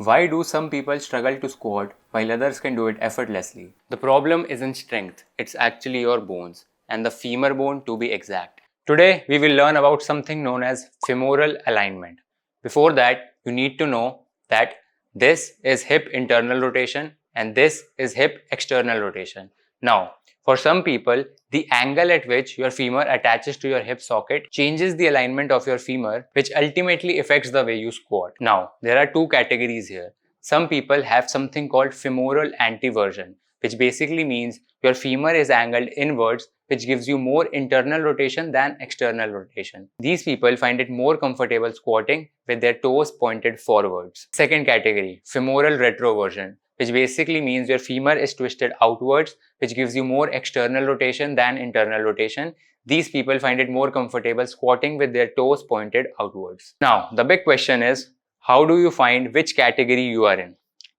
Why do some people struggle to squat while others can do it effortlessly? The problem isn't strength, it's actually your bones, and the femur bone to be exact. Today, we will learn about something known as femoral alignment. Before that, you need to know that this is hip internal rotation and this is hip external rotation. Now, for some people, the angle at which your femur attaches to your hip socket changes the alignment of your femur, which ultimately affects the way you squat. Now, there are two categories here. Some people have something called femoral anteversion, which basically means your femur is angled inwards, which gives you more internal rotation than external rotation. These people find it more comfortable squatting with their toes pointed forwards. Second category, femoral retroversion, which basically means your femur is twisted outwards, which gives you more external rotation than internal rotation. These people find it more comfortable squatting with their toes pointed outwards. Now, the big question is, how do you find which category you are in?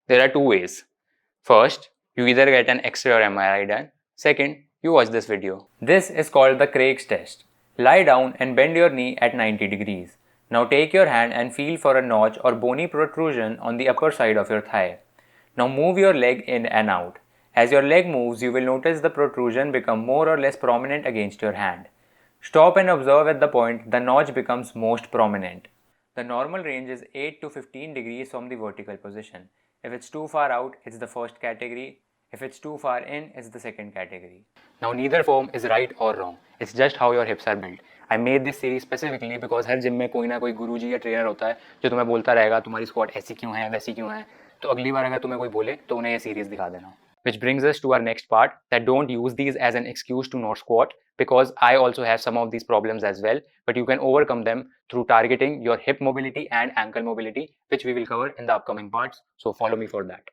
There are two ways. First, you either get an X-ray or MRI done. Second, you watch this video. This is called the Craig's test. Lie down and bend your knee at 90 degrees. Now take your hand and feel for a notch or bony protrusion on the upper side of your thigh. Now move your leg in and out. As your leg moves, you will notice the protrusion become more or less prominent against your hand. Stop and observe at the point the notch becomes most prominent. The normal range is 8 to 15 degrees from the vertical position. If it's too far out, it's the first category. If it's too far in, it's the second category. Now neither form is right or wrong. It's just how your hips are built. I made this series specifically because her gym में कोई ना कोई गुरुजी या trainer होता है जो तुम्हें बोलता रहेगा तुम्हारी स्क्वाट ऐसी क्यों है वैसी क्यों है, तो अगली बार अगर तुम्हें कोई बोले तो उन्हें ये सीरीज दिखा देना. Which brings us to our next part, that don't use these as an excuse to not squat, because I also have some of these problems as well, but you can overcome them through targeting your hip mobility and ankle mobility, which we will cover in the upcoming parts. So follow me for that.